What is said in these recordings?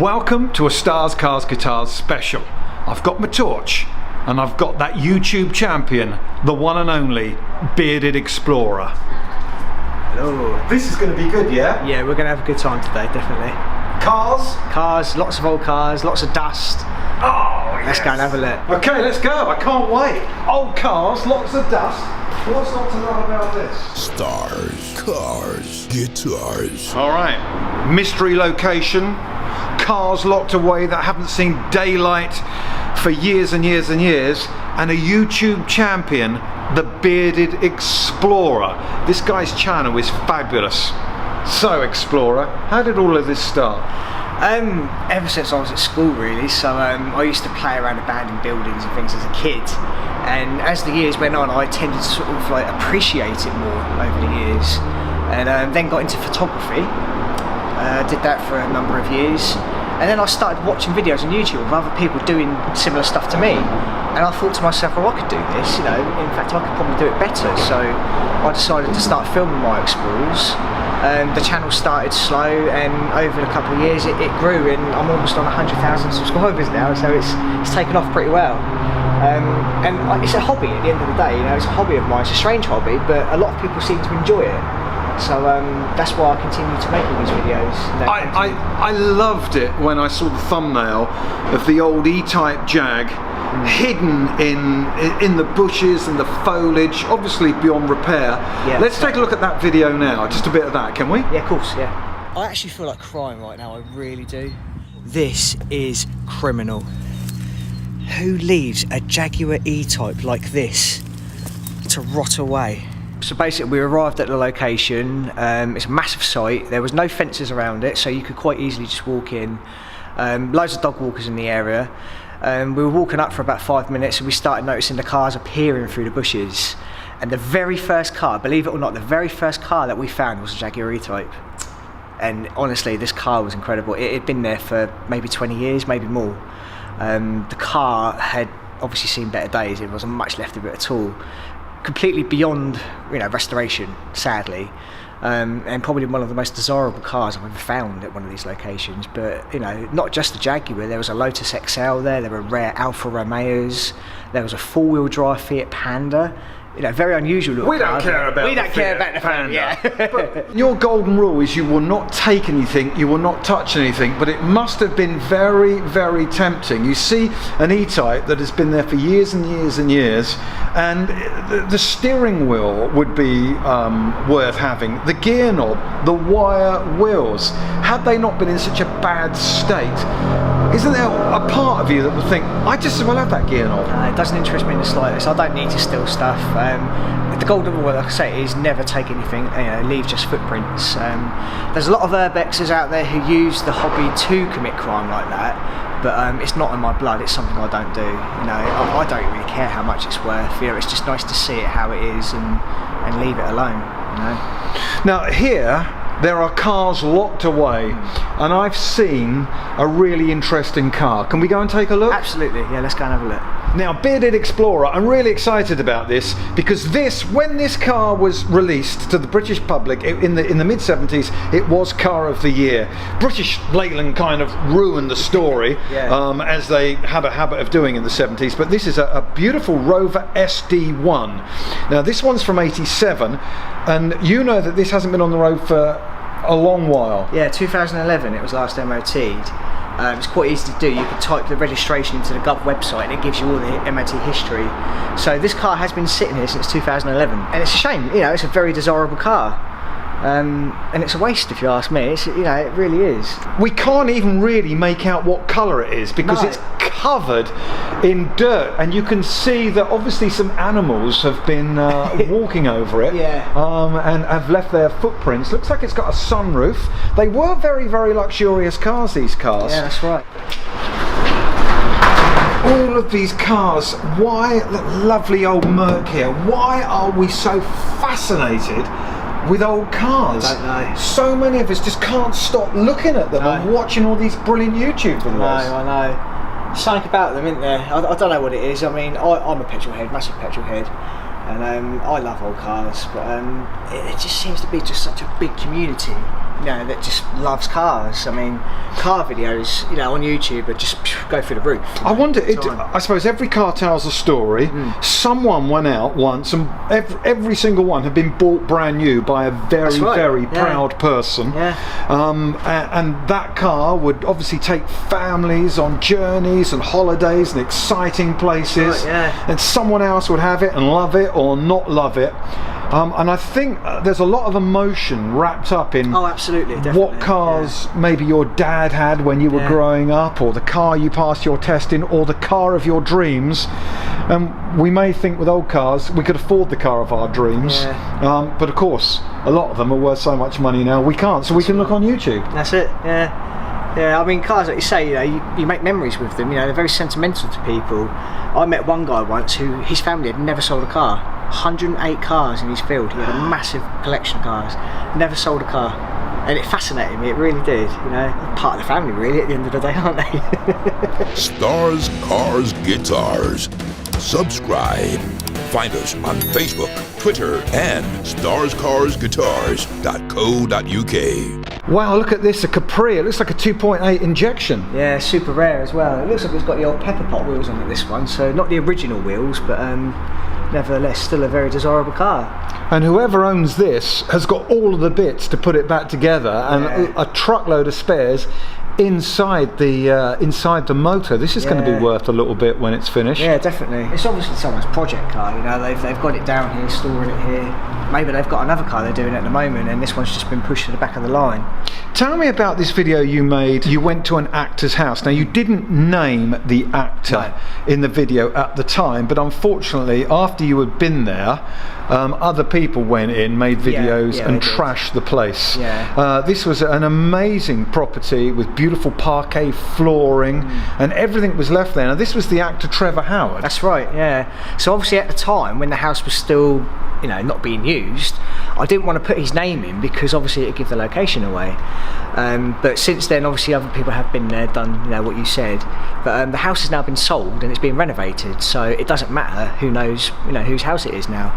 Welcome to a Stars, Cars, Guitars special. I've got my torch and I've got that YouTube champion, the one and only Bearded Explorer. Hello. This is going to be good, yeah? Yeah, we're going to have a good time today, definitely. Cars? Cars, lots of old cars, lots of dust. Oh, Let's go and have a look. Okay, let's go. I can't wait. Old cars, lots of dust. What's not to know about this? Stars, cars, guitars. All right, mystery location. Cars locked away that haven't seen daylight for years and years and years, and a YouTube champion, the Bearded Explorer. This guy's channel is fabulous. So Explorer, how did all of this start? Ever since I was at school really, so I used to play around abandoned buildings and things as a kid, and as the years went on I tended to sort of like appreciate it more over the years, and then got into photography. Did that for a number of years, and then I started watching videos on YouTube of other people doing similar stuff to me, and I thought to myself, well, I could do this, you know, in fact I could probably do it better, so I decided to start filming my explorers. The channel started slow, and over a couple of years it grew, and I'm almost on 100,000 subscribers now, so it's taken off pretty well. And it's a hobby at the end of the day, you know, it's a hobby of mine. It's a strange hobby, but a lot of people seem to enjoy it. So that's why I continue to make all these videos. I loved it when I saw the thumbnail of the old E-Type Jag hidden in the bushes and the foliage, obviously beyond repair. Yeah. Let's take a look at that video now, just a bit of that, can we? Yeah, of course, yeah. I actually feel like crying right now, I really do. This is criminal. Who leaves a Jaguar E-Type like this to rot away? So basically we arrived at the location. It's a massive site, there was no fences around it, so you could quite easily just walk in. Loads of dog walkers in the area. We were walking up for about 5 minutes and we started noticing the cars appearing through the bushes. And the very first car, believe it or not, the very first car that we found was a Jaguar E-Type. And honestly, this car was incredible. It had been there for maybe 20 years, maybe more. The car had obviously seen better days, there wasn't much left of it at all. Completely beyond, you know, restoration, sadly. And probably one of the most desirable cars I've ever found at one of these locations. But you know, not just the Jaguar, there was a Lotus XL there were rare Alfa Romeos, there was a four-wheel drive Fiat Panda. You know, very unusual. We don't care about the Panda. Yeah. But your golden rule is you will not take anything, you will not touch anything, but it must have been very, very tempting. You see an E-Type that has been there for years and years and years, and the steering wheel would be worth having. The gear knob, the wire wheels, had they not been in such a bad state, isn't there a part of you that would think, I just as well have that gear knob? It doesn't interest me in the slightest. I don't need to steal stuff. The golden rule, like I say, is never take anything, you know, leave just footprints. There's a lot of urbexers out there who use the hobby to commit crime like that, but it's not in my blood. It's something I don't do. You know, I don't really care how much it's worth. You know, it's just nice to see it how it is and leave it alone. You know. Now here, there are cars locked away, and I've seen a really interesting car. Can we go and take a look? Absolutely, yeah, let's go and have a look. Now, Bearded Explorer, I'm really excited about this because when this car was released to the British public in the mid-70s, it was Car of the Year. British Leyland kind of ruined the story, yeah. As they have a habit of doing in the 70s, but this is a beautiful Rover SD1. Now, this one's from '87, and you know that this hasn't been on the road for a long while. Yeah, 2011 it was last MOT'd. It's quite easy to do. You can type the registration into the Gov website and it gives you all the MOT history. So this car has been sitting here since 2011, and it's a shame. You know, it's a very desirable car. And it's a waste if you ask me. It's, you know, it really is. We can't even really make out what colour it is because it's covered in dirt, and you can see that obviously some animals have been walking over it, yeah. And have left their footprints. Looks like it's got a sunroof. They were very, very luxurious cars, these cars. Yeah, that's right. All of these cars, why, lovely old Merc here, why are we so fascinated with old cars? I don't know. So many of us just can't stop looking at them and watching all these brilliant YouTube videos. I know. Something about them, isn't there? I don't know what it is. I mean, I'm a petrol head, massive petrol head, and I love old cars, but it just seems to be just such a big community you know, that just loves cars. I mean, car videos, you know, on YouTube, but just go through the roof. I wonder. I suppose every car tells a story. Someone went out once, and every single one had been bought brand new by a very, very proud person. And that car would obviously take families on journeys and holidays and exciting places. And someone else would have it and love it or not love it. And I think there's a lot of emotion wrapped up in what cars maybe your dad had when you were growing up, or the car you passed your test in, or the car of your dreams. And we may think with old cars we could afford the car of our dreams, but of course a lot of them are worth so much money now we can't, so we can look on YouTube. That's it. Yeah, I mean, cars, like you say, you know, you make memories with them. You know, they're very sentimental to people. I met one guy once who his family had never sold a car. 108 cars in his field. He had a massive collection of cars. Never sold a car, and it fascinated me. It really did. You know, part of the family, really. At the end of the day, aren't they? Stars, Cars, Guitars. Subscribe. Find us on Facebook, Twitter, and starscarsguitars.co.uk. Wow, look at this, a Capri. It looks like a 2.8 injection. Yeah, super rare as well. It looks like it's got the old pepper pot wheels on it, this one. So not the original wheels, but nevertheless still a very desirable car. And whoever owns this has got all of the bits to put it back together, and a truckload of spares inside the motor. This is going to be worth a little bit when it's finished. Yeah, definitely. It's obviously someone's project car. You know, they've got it down here, storing it here. Maybe they've got another car they're doing at the moment, and this one's just been pushed to the back of the line. Tell me about this video you made. You went to an actor's house. Now, you didn't name the actor in the video at the time, but unfortunately, after you had been there, other people went in, made videos, and trashed the place. This was an amazing property with beautiful parquet flooring, and everything was left there. Now, this was the actor Trevor Howard. That's right, yeah. So obviously at the time, when the house was still, you know, not being used, I didn't want to put his name in because obviously it'd give the location away. But since then, obviously other people have been there, done, you know, what you said. But the house has now been sold and it's been renovated, so it doesn't matter who knows, you know, whose house it is now.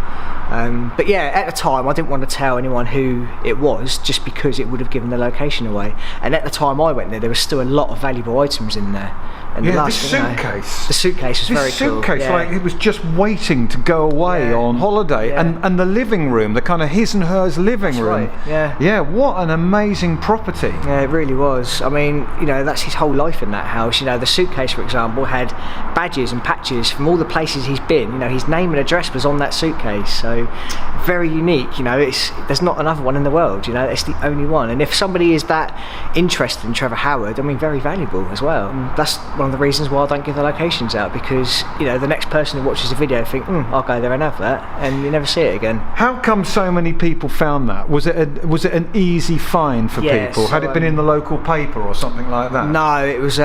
But yeah, at the time I didn't want to tell anyone who it was, just because it would have given the location away. And at the time I went there was still a lot of valuable items in there. And the suitcase was very cool. Like it was just waiting to go away on holiday. And the living room, the kind of his and hers living room. Yeah, what an amazing property. Yeah, it really was. I mean, you know, that's his whole life in that house. You know, the suitcase, for example, had badges and patches from all the places he's been. You know, his name and address was on that suitcase. So very unique. You know, there's not another one in the world. You know, it's the only one. And if somebody is that interested in Trevor Howard, I mean, very valuable as well. And that's one of the reasons why I don't give the locations out, because, you know, the next person who watches the video think, I'll go there and have that, and you never see it again. How come so many people found that? Was it an easy find for people? Had it been in the local paper or something like that? No, it was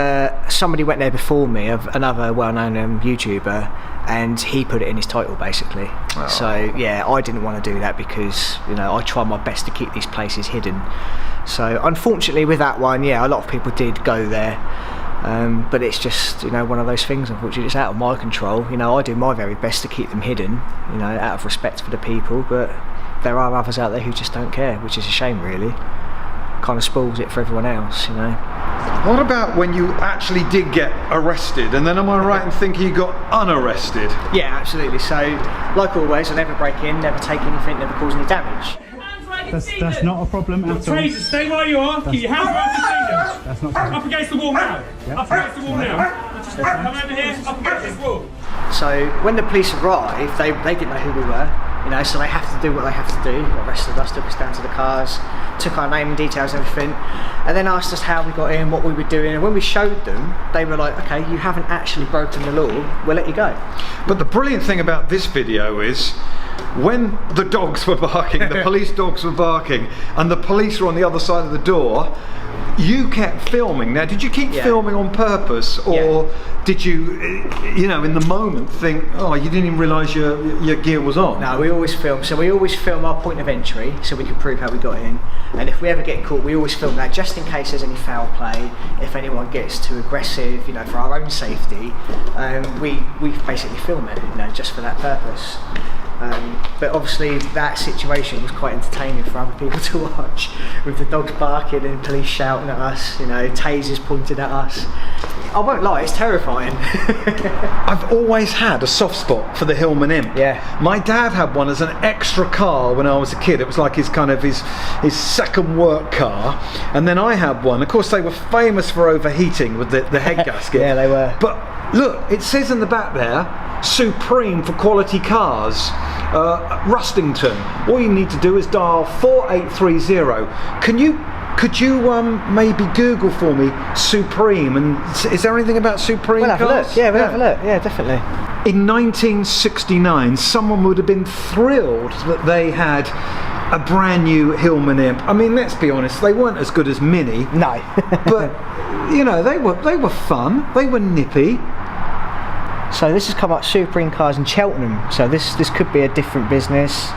somebody went there before me, another well-known YouTuber, and he put it in his title basically. So yeah, I didn't want to do that because, you know, I try my best to keep these places hidden. So unfortunately with that one, a lot of people did go there. But it's just, you know, one of those things, unfortunately. It's out of my control. You know, I do my very best to keep them hidden, you know, out of respect for the people, but there are others out there who just don't care, which is a shame really. Kind of spoils it for everyone else, you know. What about when you actually did get arrested, and then am I right in thinking you got unarrested? Yeah, absolutely. So, like always, I never break in, never take anything, never cause any damage. That's not a problem at all. Fraser, stay where you are. Keep your hands around the seat. That's not up against the wall now. Yep. Up against the wall now. Just come over here, up against this wall. So when the police arrived, they didn't know who we were, you know, so they have to do what they have to do. Arrested us, took us down to the cars, took our name and details and everything, and then asked us how we got in, what we were doing, and when we showed them, they were like, okay, you haven't actually broken the law, we'll let you go. But the brilliant thing about this video is, when the dogs were barking, the police dogs were barking, and the police were on the other side of the door, you kept filming. Now, did you keep filming on purpose, or did you, you know, in the moment think, oh, you didn't even realise your gear was on? No, we always film. So we always film our point of entry, so we can prove how we got in. And if we ever get caught, we always film that, just in case there's any foul play, if anyone gets too aggressive, you know, for our own safety. We basically film it, you know, just for that purpose. But obviously that situation was quite entertaining for other people to watch, with the dogs barking and police shouting at us, you know, tasers pointed at us. I won't lie, it's terrifying. I've always had a soft spot for the Hillman Imp. Yeah. My dad had one as an extra car when I was a kid. It was like his second work car. And then I had one. Of course, they were famous for overheating with the head gasket. Yeah, they were. But look, it says in the back there, Supreme for quality cars, Rustington. All you need to do is dial 4830. Could you maybe Google for me Supreme, and is there anything about Supreme We'll have cars? a look. Yeah, we'll have a look. Yeah, definitely. In 1969, someone would have been thrilled that they had a brand new Hillman Imp. I mean, let's be honest, they weren't as good as Mini. No. But you know, they were fun. They were nippy. So this has come up, Supreme Cars in Cheltenham. So this could be a different business.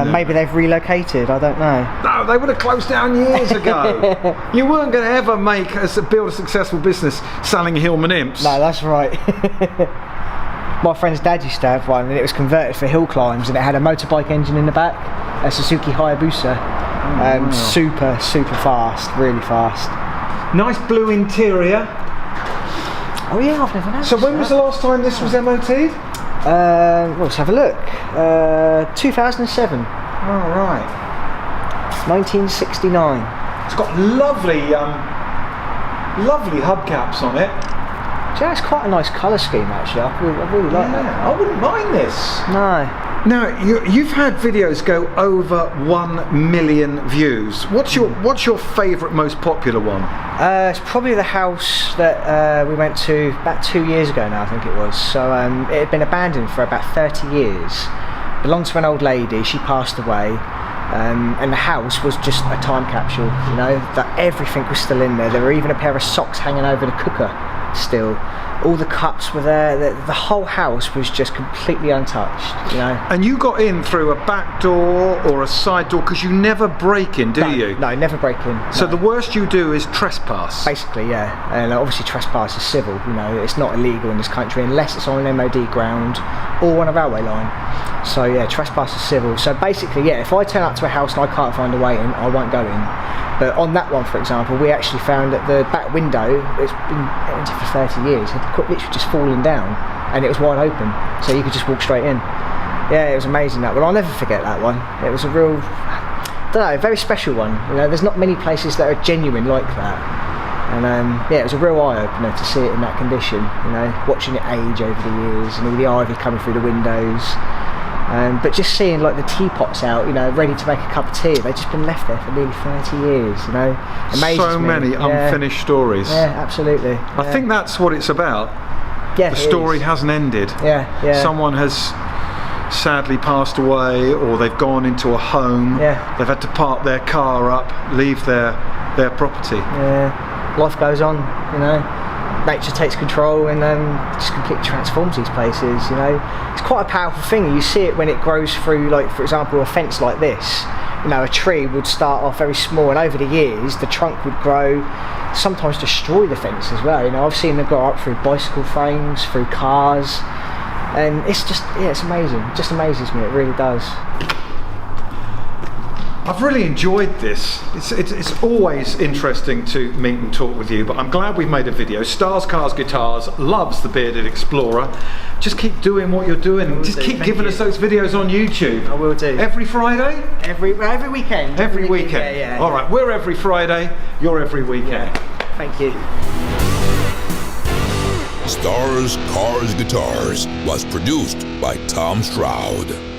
Maybe they've relocated. I don't know. No, they would have closed down years ago. You weren't going to ever build a successful business selling Hillman Imps. No, that's right. My friend's dad used to have one, and it was converted for hill climbs, and it had a motorbike engine in the back, a Suzuki Hayabusa. Wow. Super fast, really fast. Nice blue interior. Oh yeah, I've never noticed. So when was the last time this was MOT'd? Well, let's have a look. 2007. Oh, right. 1969. It's got lovely hubcaps on it. Yeah, it's quite a nice colour scheme actually. I really like that. I wouldn't mind this. No. Now you've had videos go over 1 million views. What's your favourite, most popular one? It's probably the house that we went to about 2 years ago now, I think it was. So it had been abandoned for about 30 years. Belonged to an old lady. She passed away. And the house was just a time capsule, you know, that everything was still in there. There were even a pair of socks hanging over the cooker still. All the cups were there. The whole house was just completely untouched, you know. And you got in through a back door or a side door, because you never break in, do you? No, never break in. So no. the worst you do is trespass. Basically, yeah. And obviously trespass is civil, you know. It's not illegal in this country unless it's on an MOD ground or on a railway line. So yeah, trespass is civil. So basically, yeah, if I turn up to a house and I can't find a way in, I won't go in. But on that one, for example, we actually found that the back window, it's been empty for 30 years, it had literally just fallen down, and it was wide open, so you could just walk straight in. Yeah, it was amazing, that one. I'll never forget that one. It was a real, I don't know, very special one. You know, there's not many places that are genuine like that. And yeah, it was a real eye-opener to see it in that condition, you know, watching it age over the years, and all the ivy coming through the windows. But just seeing like the teapots out, you know, ready to make a cup of tea. They've just been left there for nearly 30 years, you know. Amazes So me. many unfinished stories. Yeah, absolutely. I think that's what it's about. Yeah, The story hasn't ended. Yeah. Someone has sadly passed away, or they've gone into a home. Yeah. They've had to park their car up, leave their property. Yeah. Life goes on, you know. Nature takes control and just completely transforms these places, you know. It's quite a powerful thing. You see it when it grows through, like, for example, a fence like this. You know, a tree would start off very small, and over the years the trunk would grow, sometimes destroy the fence as well. You know, I've seen them grow up through bicycle frames, through cars, and it's just, yeah, it's amazing. It just amazes me, it really does. I've really enjoyed this. It's always interesting to meet and talk with you, but I'm glad we've made a video. Stars, Cars, Guitars loves the Bearded Explorer. Just keep doing what you're doing. Just keep giving us those videos on YouTube. I will do. Every Friday? Every weekend. Every weekend. Yeah. All right, we're every Friday, you're every weekend. Yeah. Thank you. Stars, Cars, Guitars was produced by Tom Stroud.